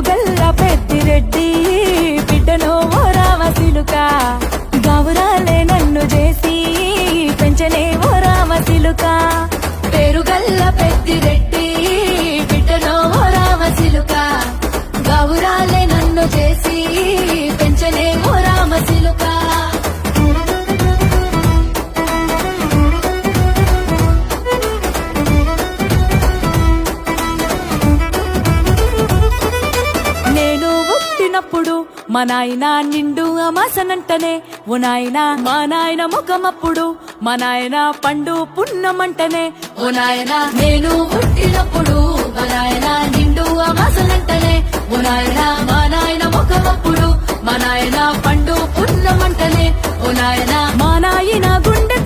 పేరుగల్ల పెద్దిరెడ్డి బిడ్డను ఓ రామశిలుక గౌరాలే నన్ను చేసి పెంచనే ఓ రామశిలుక పేరుగల్ల పెద్దిరెడ్డి బిడ్డను ఓ రామశిలుక గౌరాలే నన్ను చేసి పెంచనే ఓ రామశిలుక పుట్టినప్పుడు మా నాయన నిండు అమాసనంటనే ఓ నాయన మా నాయన ముఖమప్పుడు మా నాయన పండు పున్నమంటనే ఓ నాయన నేను పుట్టినప్పుడు మా నాయన నిండు అమాసనంటనే ఓ నాయన మా నాయన ముఖమప్పుడు మా నాయన పండు పున్నమంటనే ఓ నాయన మా నాయన గుండె